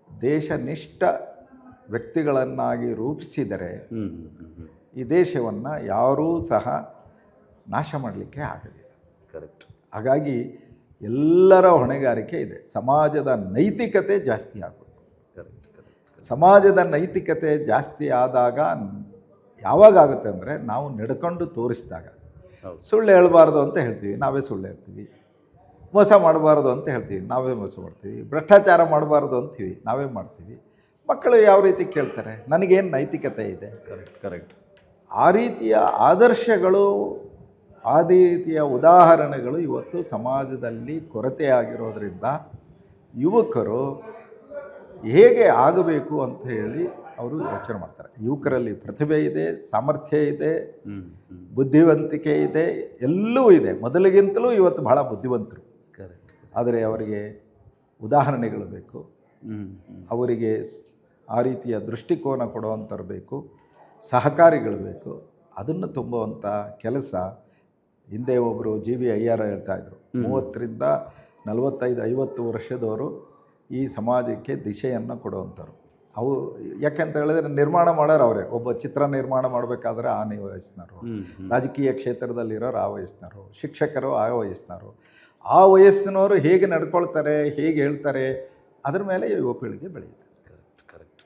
ದೇಶನಿಷ್ಠ ವ್ಯಕ್ತಿಗಳನ್ನಾಗಿ ರೂಪಿಸಿದರೆ ಈ ದೇಶವನ್ನು ಯಾರೂ ಸಹ ನಾಶ ಮಾಡಲಿಕ್ಕೆ ಆಗೋದಿಲ್ಲ. ಕರೆಕ್ಟ್. ಹಾಗಾಗಿ ಎಲ್ಲರ ಹೊಣೆಗಾರಿಕೆ ಇದೆ. ಸಮಾಜದ ನೈತಿಕತೆ ಜಾಸ್ತಿ ಆಗಬೇಕು. ಸಮಾಜದ ನೈತಿಕತೆ ಜಾಸ್ತಿ ಆದಾಗ ಯಾವಾಗ ಆಗುತ್ತೆ ಅಂದರೆ ನಾವು ನಡ್ಕೊಂಡು ತೋರಿಸಿದಾಗ. ಸುಳ್ಳು ಹೇಳಬಾರ್ದು ಅಂತ ಹೇಳ್ತೀವಿ, ನಾವೇ ಸುಳ್ಳು ಹೇಳ್ತೀವಿ. ಮೋಸ ಮಾಡಬಾರ್ದು ಅಂತ ಹೇಳ್ತೀವಿ, ನಾವೇ ಮೋಸ ಮಾಡ್ತೀವಿ. ಭ್ರಷ್ಟಾಚಾರ ಮಾಡಬಾರ್ದು ಅಂತೀವಿ, ನಾವೇ ಮಾಡ್ತೀವಿ. ಮಕ್ಕಳು ಯಾವ ರೀತಿ ಕೇಳ್ತಾರೆ, ನನಗೇನು ನೈತಿಕತೆ ಇದೆ? ಕರೆಕ್ಟ್. ಆ ರೀತಿಯ ಆದರ್ಶಗಳು, ಆ ರೀತಿಯ ಉದಾಹರಣೆಗಳು ಇವತ್ತು ಸಮಾಜದಲ್ಲಿ ಕೊರತೆಯಾಗಿರೋದ್ರಿಂದ ಯುವಕರು ಹೇಗೆ ಆಗಬೇಕು ಅಂತ ಹೇಳಿ ಅವರು ಯೋಚನೆ ಮಾಡ್ತಾರೆ. ಯುವಕರಲ್ಲಿ ಪ್ರತಿಭೆ ಇದೆ, ಸಾಮರ್ಥ್ಯ ಇದೆ, ಬುದ್ಧಿವಂತಿಕೆ ಇದೆ, ಎಲ್ಲವೂ ಇದೆ. ಮೊದಲಿಗಿಂತಲೂ ಇವತ್ತು ಬಹಳ ಬುದ್ಧಿವಂತರು. ಆದರೆ ಅವರಿಗೆ ಉದಾಹರಣೆಗಳು ಬೇಕು, ಅವರಿಗೆ ಆ ರೀತಿಯ ದೃಷ್ಟಿಕೋನ ಕೊಡುವಂಥವ್ರು ಬೇಕು, ಸಹಕಾರಿಗಳು ಬೇಕು. ಅದನ್ನು ತುಂಬುವಂಥ ಕೆಲಸ ಹಿಂದೆ ಒಬ್ಬರು GV ಅಯ್ಯರ್ ಹೇಳ್ತಾಯಿದ್ರು, 30ರಿಂದ 45-50 ವರ್ಷದವರು ಈ ಸಮಾಜಕ್ಕೆ ದಿಶೆಯನ್ನು ಕೊಡುವಂಥವ್ರು. ಅವು ಯಾಕೆಂತ ಹೇಳಿದ್ರೆ ನಿರ್ಮಾಣ ಮಾಡೋರು ಅವರೇ. ಒಬ್ಬ ಚಿತ್ರ ನಿರ್ಮಾಣ ಮಾಡಬೇಕಾದ್ರೆ ಆ ವಯಸ್ಸಿನವರು, ರಾಜಕೀಯ ಕ್ಷೇತ್ರದಲ್ಲಿರೋರು ಆ ವಯಸ್ಸಿನವರು, ಶಿಕ್ಷಕರು ಆ ವಯಸ್ಸಿನವರು. ಆ ವಯಸ್ಸಿನವರು ಹೇಗೆ ನಡ್ಕೊಳ್ತಾರೆ, ಹೇಗೆ ಹೇಳ್ತಾರೆ, ಅದ್ರ ಮೇಲೆ ಯುವ ಪೀಳಿಗೆ ಬೆಳೆಯುತ್ತೆ. ಕರೆಕ್ಟ್.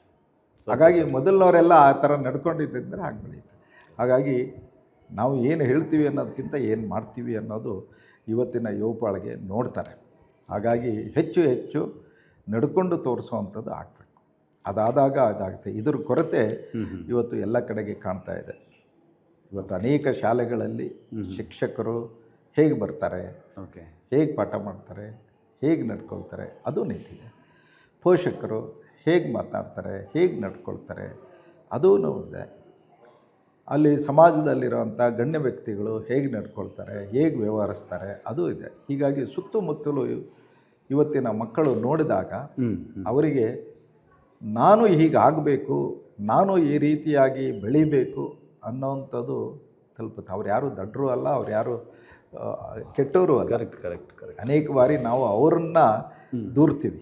ಹಾಗಾಗಿ ಮೊದಲನವರೆಲ್ಲ ಆ ಥರ ನಡ್ಕೊಂಡಿದ್ದರೆ ಹಾಗೆ ಬೆಳೆಯುತ್ತೆ. ಹಾಗಾಗಿ ನಾವು ಏನು ಹೇಳ್ತೀವಿ ಅನ್ನೋದಕ್ಕಿಂತ ಏನು ಮಾಡ್ತೀವಿ ಅನ್ನೋದು ಇವತ್ತಿನ ಯುವಪೀಳಿಗೆ ನೋಡ್ತಾರೆ. ಹಾಗಾಗಿ ಹೆಚ್ಚು ಹೆಚ್ಚು ನಡ್ಕೊಂಡು ತೋರಿಸುವಂಥದ್ದು ಆಗಬೇಕು. ಅದಾದಾಗ ಅದಾಗುತ್ತೆ. ಇದ್ರ ಕೊರತೆ ಇವತ್ತು ಎಲ್ಲ ಕಡೆಗೆ ಕಾಣ್ತಾ ಇದೆ. ಇವತ್ತು ಅನೇಕ ಶಾಲೆಗಳಲ್ಲಿ ಶಿಕ್ಷಕರು ಹೇಗೆ ಬರ್ತಾರೆ, ಹೇಗೆ ಪಾಠ ಮಾಡ್ತಾರೆ, ಹೇಗೆ ನಡ್ಕೊಳ್ತಾರೆ, ಅದು ನಿಂತಿದೆ. ಪೋಷಕರು ಹೇಗೆ ಮಾತನಾಡ್ತಾರೆ, ಹೇಗೆ ನಡ್ಕೊಳ್ತಾರೆ, ಅದೂ ಇದೆ. ಅಲ್ಲಿ ಸಮಾಜದಲ್ಲಿರೋವಂಥ ಗಣ್ಯ ವ್ಯಕ್ತಿಗಳು ಹೇಗೆ ನಡ್ಕೊಳ್ತಾರೆ, ಹೇಗೆ ವ್ಯವಹರಿಸ್ತಾರೆ, ಅದೂ ಇದೆ. ಹೀಗಾಗಿ ಸುತ್ತಮುತ್ತಲೂ ಇವತ್ತಿನ ಮಕ್ಕಳು ನೋಡಿದಾಗ ಅವರಿಗೆ ನಾನು ಹೀಗಾಗಬೇಕು, ನಾನು ಈ ರೀತಿಯಾಗಿ ಬೆಳಿಬೇಕು ಅನ್ನೋವಂಥದ್ದು ತಲುಪುತ್ತೆ. ಅವ್ರು ಯಾರು ದಡ್ರು ಅಲ್ಲ, ಅವ್ರು ಯಾರು ಕೆಟ್ಟವರು ಅಲ್ಲ. ಕರೆಕ್ಟ್. ಅನೇಕ ಬಾರಿ ನಾವು ಅವ್ರನ್ನ ದೂರ್ತೀವಿ.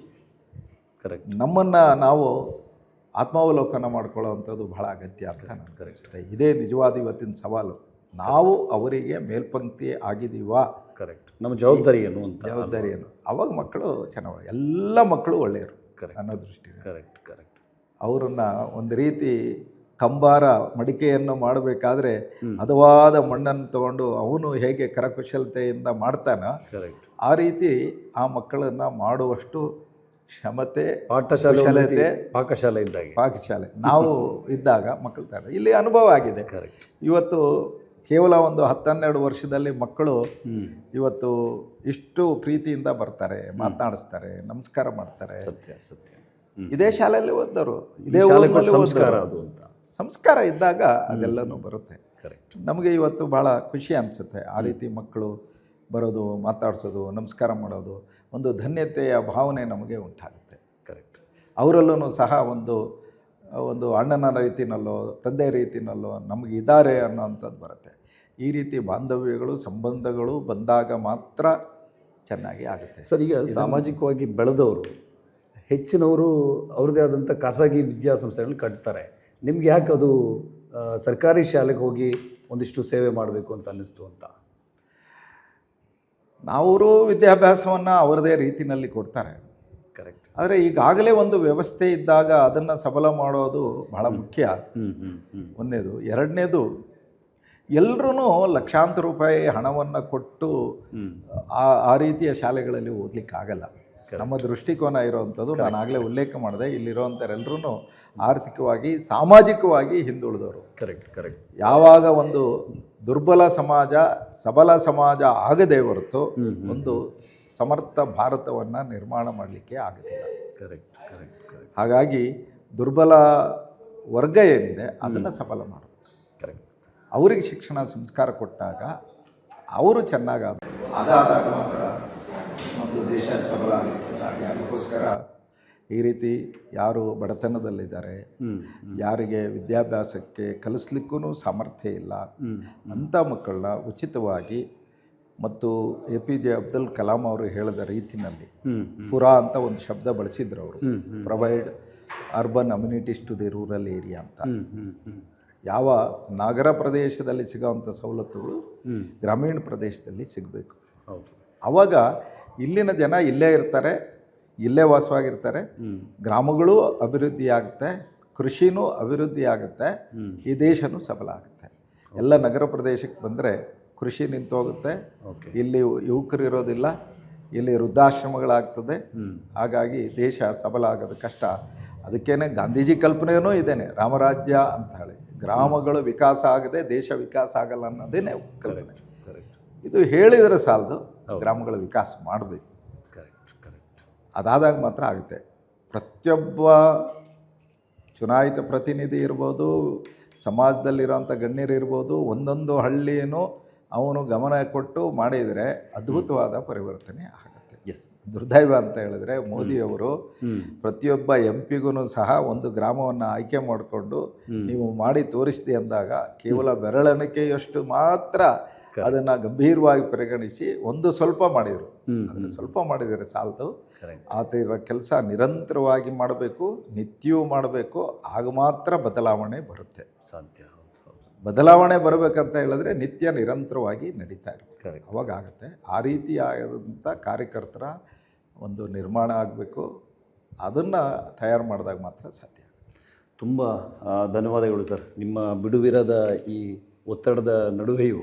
ಕರೆಕ್ಟ್. ನಮ್ಮನ್ನು ನಾವು ಆತ್ಮಾವಲೋಕನ ಮಾಡ್ಕೊಳ್ಳೋವಂಥದ್ದು ಬಹಳ ಅಗತ್ಯ ಅಂತ ನನಗೆ ಅನಿಸುತ್ತೆ. ಇದೇ ನಿಜವಾದ ಇವತ್ತಿನ ಸವಾಲು. ನಾವು ಅವರಿಗೆ ಮೇಲ್ಪಂಕ್ತಿ ಆಗಿದ್ದೀವಾ? ಕರೆಕ್ಟ್. ನಮ್ಮ ಜವಾಬ್ದಾರಿ ಏನು ಅಂತ. ಜವಾಬ್ದಾರಿ ಏನು? ಅವಾಗ ಮಕ್ಕಳು ಚೆನ್ನಾಗಿ, ಎಲ್ಲ ಮಕ್ಕಳು ಒಳ್ಳೆಯರು ಅನ್ನೋ ದೃಷ್ಟಿ. ಕರೆಕ್ಟ್. ಅವರನ್ನು ಒಂದು ರೀತಿ ಕಂಬಾರ ಮಡಿಕೆಯನ್ನು ಮಾಡಬೇಕಾದ್ರೆ ಹದವಾದ ಮಣ್ಣನ್ನು ತಗೊಂಡು ಅವನು ಹೇಗೆ ಕರಕುಶಲತೆಯಿಂದ ಮಾಡ್ತಾನೋ ಕರೆಕ್ಟ್. ಆ ರೀತಿ ಆ ಮಕ್ಕಳನ್ನು ಮಾಡುವಷ್ಟು ಕ್ಷಮತೆ, ಪಾಠಶಾಲೆ ಕುಶಲತೆ, ಪಾಕಶಾಲೆ ಇದ್ದಾಗೆ. ಪಾಕಶಾಲೆ ನಾವು ಇದ್ದಾಗ ಮಕ್ಕಳು ತಾರೆ ಇಲ್ಲಿ ಅನುಭವ ಆಗಿದೆ. ಕರೆಕ್ಟ್. ಇವತ್ತು ಕೇವಲ ಒಂದು 10-12 ವರ್ಷದಲ್ಲಿ ಮಕ್ಕಳು ಇವತ್ತು ಇಷ್ಟು ಪ್ರೀತಿಯಿಂದ ಬರ್ತಾರೆ, ಮಾತನಾಡಿಸ್ತಾರೆ, ನಮಸ್ಕಾರ ಮಾಡ್ತಾರೆ. ಸತ್ಯ ಸತ್ಯ. ಇದೇ ಶಾಲೆಯಲ್ಲಿ ಓದೋರು, ಇದೇ ಶಾಲೆ ಊರಿನಲ್ಲಿ ಸಂಸ್ಕಾರ ಓದೋರು. ಅದು ಅಂತ. ಸಂಸ್ಕಾರ ಇದ್ದಾಗ ಅದೆಲ್ಲನೂ ಬರುತ್ತೆ. ಕರೆಕ್ಟ್. ನಮಗೆ ಇವತ್ತು ಭಾಳ ಖುಷಿ ಅನಿಸುತ್ತೆ ಆ ರೀತಿ ಮಕ್ಕಳು ಬರೋದು, ಮಾತಾಡಿಸೋದು, ನಮಸ್ಕಾರ ಮಾಡೋದು, ಒಂದು ಧನ್ಯತೆಯ ಭಾವನೆ ನಮಗೆ ಉಂಟಾಗುತ್ತೆ. ಕರೆಕ್ಟ್. ಅವರಲ್ಲೂ ಸಹ ಒಂದು ಅಣ್ಣನ ರೀತಿನಲ್ಲೋ ತಂದೆ ರೀತಿನಲ್ಲೋ ನಮಗೆ ಇದ್ದಾರೆ ಅನ್ನೋವಂಥದ್ದು ಬರುತ್ತೆ. ಈ ರೀತಿ ಬಾಂಧವ್ಯಗಳು, ಸಂಬಂಧಗಳು ಬಂದಾಗ ಮಾತ್ರ ಚೆನ್ನಾಗಿ ಆಗುತ್ತೆ. ಸರ್, ಈಗ ಸಾಮಾಜಿಕವಾಗಿ ಬೆಳೆದವರು ಹೆಚ್ಚಿನವರು ಅವ್ರದ್ದೇ ಆದಂಥ ಖಾಸಗಿ ವಿದ್ಯಾಸಂಸ್ಥೆಗಳನ್ನ ಕಟ್ತಾರೆ. ನಿಮ್ಗೆ ಯಾಕೆ ಅದು ಸರ್ಕಾರಿ ಶಾಲೆಗೆ ಹೋಗಿ ಒಂದಿಷ್ಟು ಸೇವೆ ಮಾಡಬೇಕು ಅಂತ ಅನ್ನಿಸ್ತು ಅಂತ? ಅವರು ವಿದ್ಯಾಭ್ಯಾಸವನ್ನು ಅವರದೇ ರೀತಿಯಲ್ಲಿ ಕೊಡ್ತಾರೆ. ಕರೆಕ್ಟ್. ಆದರೆ ಈಗಾಗಲೇ ಒಂದು ವ್ಯವಸ್ಥೆ ಇದ್ದಾಗ ಅದನ್ನು ಸಬಲ ಮಾಡೋದು ಬಹಳ ಮುಖ್ಯ. ಒಂದನೇದು. ಎರಡನೇದು, ಎಲ್ಲರೂ ಲಕ್ಷಾಂತರ ರೂಪಾಯಿ ಹಣವನ್ನು ಕೊಟ್ಟು ಆ ರೀತಿಯ ಶಾಲೆಗಳಲ್ಲಿ ಓದಲಿಕ್ಕಾಗಲ್ಲ. ನಮ್ಮ ದೃಷ್ಟಿಕೋನ ಇರೋವಂಥದ್ದು ನಾನು ಆಗಲೇ ಉಲ್ಲೇಖ ಮಾಡಿದೆ, ಇಲ್ಲಿರೋವಂಥವ್ರೆಲ್ಲರೂ ಆರ್ಥಿಕವಾಗಿ, ಸಾಮಾಜಿಕವಾಗಿ ಹಿಂದುಳಿದವರು. Correct correct. ಯಾವಾಗ ಒಂದು ದುರ್ಬಲ ಸಮಾಜ ಸಬಲ ಸಮಾಜ ಆಗದೇ ಹೊರತು ಒಂದು ಸಮರ್ಥ ಭಾರತವನ್ನು ನಿರ್ಮಾಣ ಮಾಡಲಿಕ್ಕೆ ಆಗೋದಿಲ್ಲ. Correct correct correct. ಹಾಗಾಗಿ ದುರ್ಬಲ ವರ್ಗ ಏನಿದೆ ಅದನ್ನು ಸಬಲ ಮಾಡಬೇಕು. ಕರೆಕ್ಟ್. ಅವರಿಗೆ ಶಿಕ್ಷಣ ಸಂಸ್ಕಾರ ಕೊಟ್ಟಾಗ ಅವರು ಅದಾದಾಗ ಮಾತ್ರ ಒಂದು ದೇಶ ಸಬಲ ಆಗಲಿಕ್ಕೆ ಸಾಧ್ಯ. ಅದಕ್ಕೋಸ್ಕರ ಈ ರೀತಿ ಯಾರು ಬಡತನದಲ್ಲಿದ್ದಾರೆ, ಯಾರಿಗೆ ವಿದ್ಯಾಭ್ಯಾಸಕ್ಕೆ ಕಲಿಸ್ಲಿಕ್ಕೂ ಸಾಮರ್ಥ್ಯ ಇಲ್ಲ ಅಂಥ ಮಕ್ಕಳನ್ನ ಉಚಿತವಾಗಿ, ಮತ್ತು APJ ಅಬ್ದುಲ್ ಕಲಾಂ ಅವರು ಹೇಳಿದ ರೀತಿಯಲ್ಲಿ ಪುರಾ ಅಂತ ಒಂದು ಶಬ್ದ ಬಳಸಿದ್ರು ಅವರು, provide urban amenities to the rural area ಅಂತ. ಯಾವ ನಗರ ಪ್ರದೇಶದಲ್ಲಿ ಸಿಗೋವಂಥ ಸವಲತ್ತುಗಳು ಗ್ರಾಮೀಣ ಪ್ರದೇಶದಲ್ಲಿ ಸಿಗಬೇಕು. ಹೌದು. ಆವಾಗ ಇಲ್ಲಿನ ಜನ ಇಲ್ಲೇ ಇರ್ತಾರೆ, ಇಲ್ಲೇ ವಾಸವಾಗಿರ್ತಾರೆ, ಗ್ರಾಮಗಳು ಅಭಿವೃದ್ಧಿ ಆಗುತ್ತೆ, ಕೃಷಿನೂ ಅಭಿವೃದ್ಧಿ ಆಗುತ್ತೆ, ಈ ದೇಶನೂ ಸಬಲ ಆಗುತ್ತೆ. ಎಲ್ಲ ನಗರ ಪ್ರದೇಶಕ್ಕೆ ಬಂದರೆ ಕೃಷಿ ನಿಂತು ಹೋಗುತ್ತೆ, ಇಲ್ಲಿ ಯುವಕರು ಇರೋದಿಲ್ಲ, ಇಲ್ಲಿ ವೃದ್ಧಾಶ್ರಮಗಳಾಗ್ತದೆ. ಹಾಗಾಗಿ ದೇಶ ಸಬಲ ಆಗೋದು ಕಷ್ಟ. ಅದಕ್ಕೇನೆ ಗಾಂಧೀಜಿ ಕಲ್ಪನೆಯೂ ಇದೇನೆ, ರಾಮರಾಜ್ಯ ಅಂತ ಹೇಳಿ. ಗ್ರಾಮಗಳು ವಿಕಾಸ ಆಗದೆ ದೇಶ ವಿಕಾಸ ಆಗಲ್ಲ ಅನ್ನೋದೇನೆ ಕಲ್ಪನೆ. ಇದು ಹೇಳಿದರೆ ಸಾಲದು, ಗ್ರಾಮಗಳ ವಿಕಾಸ ಮಾಡಬೇಕು. Correct correct. ಅದಾದಾಗ ಮಾತ್ರ ಆಗುತ್ತೆ. ಪ್ರತಿಯೊಬ್ಬ ಚುನಾಯಿತ ಪ್ರತಿನಿಧಿ ಇರ್ಬೋದು, ಸಮಾಜದಲ್ಲಿರೋಂಥ ಗಣ್ಯರು ಇರ್ಬೋದು, ಒಂದೊಂದು ಹಳ್ಳಿಯೂ ಅವನು ಗಮನ ಕೊಟ್ಟು ಮಾಡಿದರೆ ಅದ್ಭುತವಾದ ಪರಿವರ್ತನೆ ಆಗುತ್ತೆ. ಎಸ್. ದುರ್ದೈವ ಅಂತ ಹೇಳಿದ್ರೆ ಮೋದಿಯವರು ಪ್ರತಿಯೊಬ್ಬ MP ಗೂ ಸಹ ಒಂದು ಗ್ರಾಮವನ್ನು ಆಯ್ಕೆ ಮಾಡಿಕೊಂಡು ನೀವು ಮಾಡಿ ತೋರಿಸಿದೆ ಅಂದಾಗ ಕೇವಲ ಬೆರಳೆಣಿಕೆಯಷ್ಟು ಮಾತ್ರ ಅದನ್ನು ಗಂಭೀರವಾಗಿ ಪರಿಗಣಿಸಿ ಒಂದು ಸ್ವಲ್ಪ ಮಾಡಿದರು. ಅದನ್ನು ಸ್ವಲ್ಪ ಮಾಡಿದರೆ ಸಾಲದು. ಆತ ಕೆಲಸ ನಿರಂತರವಾಗಿ ಮಾಡಬೇಕು, ನಿತ್ಯವೂ ಮಾಡಬೇಕು. ಆಗ ಮಾತ್ರ ಬದಲಾವಣೆ ಬರುತ್ತೆ. ಸಾಧ್ಯ. ಬದಲಾವಣೆ ಬರಬೇಕಂತ ಹೇಳಿದ್ರೆ ನಿತ್ಯ ನಿರಂತರವಾಗಿ ನಡೀತಾ ಇರಬೇಕು, ಅವಾಗ ಆಗುತ್ತೆ. ಆ ರೀತಿಯಾದಂಥ ಕಾರ್ಯಕರ್ತರ ಒಂದು ನಿರ್ಮಾಣ ಆಗಬೇಕು. ಅದನ್ನು ತಯಾರು ಮಾಡಿದಾಗ ಮಾತ್ರ ಸಾಧ್ಯ. ತುಂಬ ಧನ್ಯವಾದಗಳು ಸರ್. ನಿಮ್ಮ ಬಿಡುವಿರದ ಈ ಒತ್ತಡದ ನಡುವೆಯೂ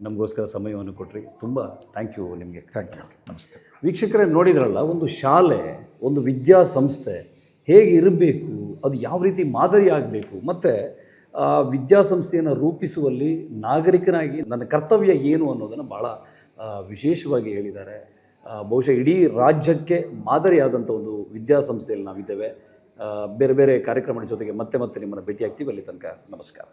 ನಮಗೋಸ್ಕರ ಸಮಯವನ್ನು ಕೊಟ್ಟರಿ. ತುಂಬ ಥ್ಯಾಂಕ್ ಯು ನಿಮಗೆ. Thank you. ನಮಸ್ತೆ. ವೀಕ್ಷಕರೇ, ನೋಡಿದ್ರಲ್ಲ, ಒಂದು ಶಾಲೆ, ಒಂದು ವಿದ್ಯಾಸಂಸ್ಥೆ ಹೇಗೆ ಇರಬೇಕು, ಅದು ಯಾವ ರೀತಿ ಮಾದರಿ ಆಗಬೇಕು, ಮತ್ತು ವಿದ್ಯಾಸಂಸ್ಥೆಯನ್ನು ರೂಪಿಸುವಲ್ಲಿ ನಾಗರಿಕನಾಗಿ ನನ್ನ ಕರ್ತವ್ಯ ಏನು ಅನ್ನೋದನ್ನು ಭಾಳ ವಿಶೇಷವಾಗಿ ಹೇಳಿದ್ದಾರೆ. ಬಹುಶಃ ಇಡೀ ರಾಜ್ಯಕ್ಕೆ ಮಾದರಿಯಾದಂಥ ಒಂದು ವಿದ್ಯಾಸಂಸ್ಥೆಯಲ್ಲಿ ನಾವಿದ್ದೇವೆ. ಬೇರೆ ಬೇರೆ ಕಾರ್ಯಕ್ರಮಗಳ ಜೊತೆಗೆ ಮತ್ತೆ ನಿಮ್ಮನ್ನು ಭೇಟಿಯಾಗ್ತೀವಿ. ಅಲ್ಲಿ ತನಕ ನಮಸ್ಕಾರ.